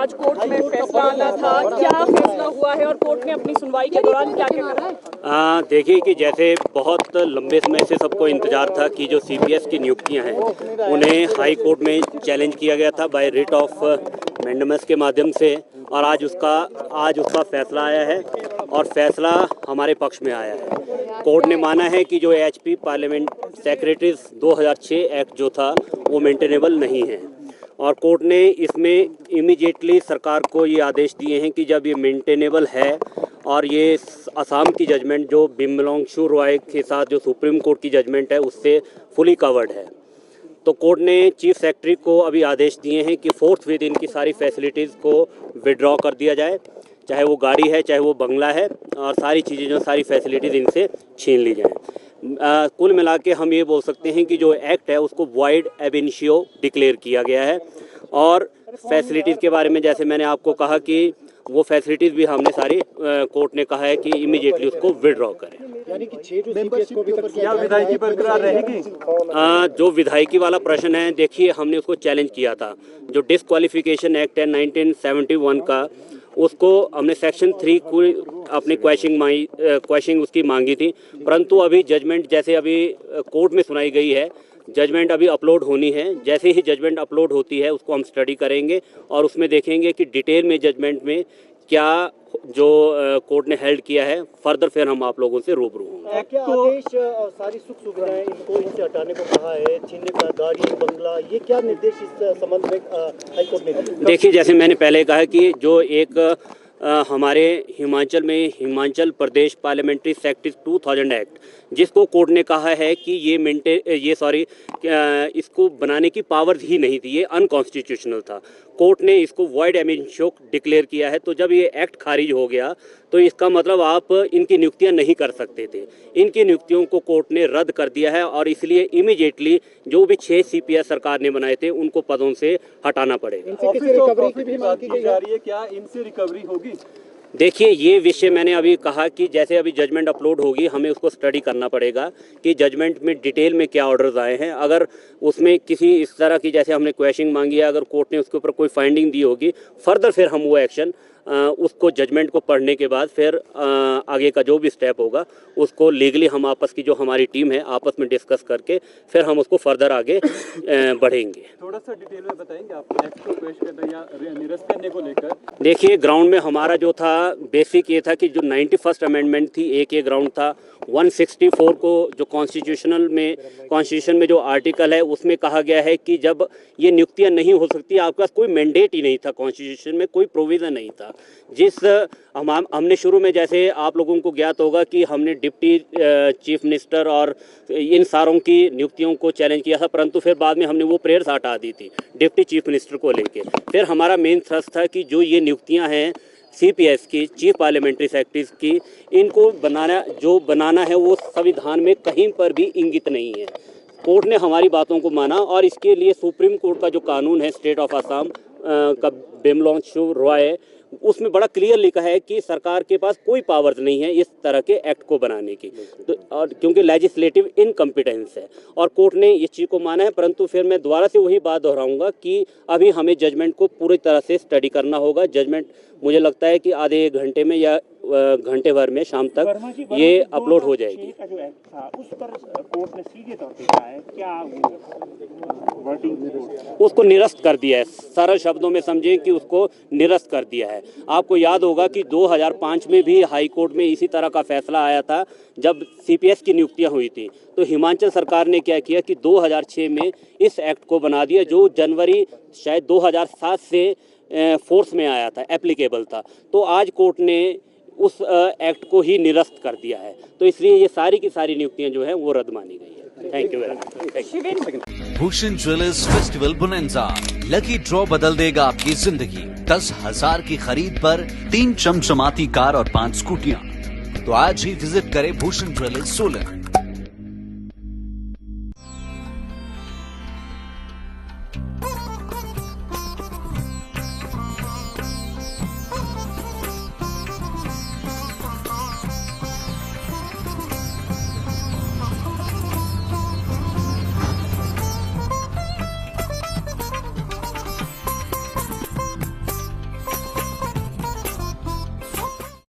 आज कोर्ट में फैसला आना था, क्या फैसला हुआ है और कोर्ट ने अपनी सुनवाई के दौरान क्या क्या करा? देखिए कि जैसे बहुत लंबे समय से सबको इंतजार था कि जो सीपीएस की नियुक्तियां हैं उन्हें हाई कोर्ट में चैलेंज किया गया था बाय रिट ऑफ मैंडेमस के माध्यम से, और आज उसका फैसला आया है और फैसला हमारे पक्ष में आया है। कोर्ट ने माना है कि जो एचपी पार्लियामेंट सेक्रेटरीज 2006 एक्ट जो था वो मेंटेनेबल नहीं है, और कोर्ट ने इसमें इमीडिएटली सरकार को ये आदेश दिए हैं कि जब ये मेंटेनेबल है और ये असम की जजमेंट जो बिमलोंगशु रॉय के साथ जो सुप्रीम कोर्ट की जजमेंट है उससे फुली कवर्ड है, तो कोर्ट ने चीफ सेक्रेटरी को अभी आदेश दिए हैं कि फोर्थ विद इनकी सारी फैसिलिटीज़ को विड्रॉ कर दिया जाए, चाहे वो गाड़ी है चाहे वो बंगला है, और सारी चीज़ें जो सारी फैसिलिटीज़ इनसे छीन ली जाएँ। कुल मिला के हम ये बोल सकते हैं कि जो एक्ट है उसको वॉइड एब इनिशियो डिक्लेयर किया गया है, और फैसिलिटीज़ के बारे में जैसे मैंने आपको कहा कि वो फैसिलिटीज़ भी हमने सारी कोर्ट ने कहा है कि इमीडिएटली उसको विड्रॉ करें। यानी कि 6 जो सीपीएस को भी क्या विधायकी बरकरार रहेगी? जो विधायकी वाला प्रश्न है, देखिए हमने उसको चैलेंज किया था। जो डिस्क्वालिफिकेशन एक्ट है 1971 का, उसको हमने सेक्शन 3 को अपनी क्वेश्चनिंग उसकी मांगी थी, परंतु अभी जजमेंट जैसे अभी कोर्ट में सुनाई गई है, जजमेंट अभी अपलोड होनी है। जैसे ही जजमेंट अपलोड होती है उसको हम स्टडी करेंगे और उसमें देखेंगे कि डिटेल में जजमेंट में क्या जो कोर्ट ने हेल्ड किया है, फर्दर फिर हम आप लोगों से रूबरू होंगे। क्या आदेश और सारी सुख सुविधाएं इनको इनसे हटाने को कहा है, छीनने का गाड़ी बंगला, ये क्या निर्देश इस संबंध में हाईकोर्ट ने दिया? देखिए जैसे मैंने पहले कहा कि जो एक हमारे हिमाचल में Himachal Pradesh parliamentary secretaries 2000 act, जिसको कोर्ट ने कहा है कि इसको बनाने की पावर्स ही नहीं थी, ये अनकॉन्स्टिट्यूशनल था। कोर्ट ने इसको वॉइड एब इनिशियो डिक्लेयर किया है, तो जब ये एक्ट खारिज हो गया तो इसका मतलब आप इनकी नियुक्तियां नहीं कर सकते थे। इनकी नियुक्तियों को कोर्ट ने रद्द कर दिया है, और इसलिए इमीडिएटली जो भी 6 सीपीएस सरकार ने बनाए थे उनको पदों से हटाना पड़ेगा। इनसे किसी रिकवरी की भी मांग की जा रही है, क्या इनसे रिकवरी होगी? देखिए ये विषय मैंने अभी कहा कि जैसे अभी जजमेंट अपलोड होगी हमें उसको स्टडी करना पड़ेगा कि जजमेंट में डिटेल में क्या ऑर्डर्स आए हैं। अगर उसमें किसी इस तरह की जैसे हमने क्वेश्चनिंग मांगी है, अगर कोर्ट ने उसके ऊपर कोई फाइंडिंग दी होगी, फर्दर फिर हम वो एक्शन उसको जजमेंट को पढ़ने के बाद फिर आगे का जो भी स्टेप होगा उसको लीगली हम आपस की जो हमारी टीम है आपस में डिस्कस करके फिर हम उसको फर्दर आगे बढ़ेंगे। थोड़ा सा डिटेल में बताएंगे आप एक्ट को पेश करने या निरस्त करने को लेकर? देखिए ग्राउंड में हमारा जो था बेसिक ये था कि जो 91st अमेंडमेंट थी, एक ये ग्राउंड था 164 को जो कॉन्स्टिट्यूशन में जो आर्टिकल है उसमें कहा गया है कि जब ये नियुक्तियां नहीं हो सकती, आपके पास कोई मैंडेट ही नहीं था, कॉन्स्टिट्यूशन में कोई प्रोविज़न नहीं था। हमने शुरू में जैसे आप लोगों को ज्ञात होगा कि हमने डिप्टी चीफ मिनिस्टर और इन सारों की नियुक्तियों को चैलेंज किया था, परंतु फिर बाद में हमने वो प्रेयर्स हटा दी थी डिप्टी चीफ मिनिस्टर को लेके। फिर हमारा मेन थ्रस्ट था कि जो ये नियुक्तियां हैं सीपीएस की, चीफ पार्लियामेंट्री सेक्रेटरीज की, इनको बनाना है वो संविधान में कहीं पर भी इंगित नहीं है। कोर्ट ने हमारी बातों को माना, और इसके लिए सुप्रीम कोर्ट का जो कानून है स्टेट ऑफ असम का बिमलोंगशु रॉय, उसमें बड़ा क्लियर लिखा है कि सरकार के पास कोई पावर्स नहीं है इस तरह के एक्ट को बनाने की, तो और क्योंकि लेजिस्लेटिव इनकम्पिटेंस है, और कोर्ट ने इस चीज़ को माना है। परंतु फिर मैं दोबारा से वही बात दोहराऊंगा कि अभी हमें जजमेंट को पूरी तरह से स्टडी करना होगा। जजमेंट मुझे लगता है कि आधे एक घंटे में या घंटे भर में शाम तक ये अपलोड हो जाएगी। जो एक्ट था उस पर कोर्ट ने सीधे तौर पे कहा है, क्या वो वर्डिंग उसको निरस्त कर दिया है, सरल शब्दों में समझें कि उसको निरस्त कर दिया है। आपको याद होगा कि 2005 में भी हाई कोर्ट में इसी तरह का फैसला आया था जब सीपीएस की नियुक्तियां हुई थी, तो हिमाचल सरकार ने क्या किया कि 2006 में इस एक्ट को बना दिया, जो जनवरी शायद 2007 से फोर्स में आया था, एप्लीकेबल था। तो आज कोर्ट ने उस एक्ट को ही निरस्त कर दिया है, तो इसलिए ये सारी की सारी नियुक्तियां जो हैं वो रद्द मानी गई है। Thank you very much. Bhushan jewellers festival bonanza, lucky draw बदल देगा आपकी जिंदगी। 10,000 की खरीद पर 3 चमचमाती कार और 5 स्कूटियां। तो आज ही विजिट करें भूषण ज्वेलर्स सोलन।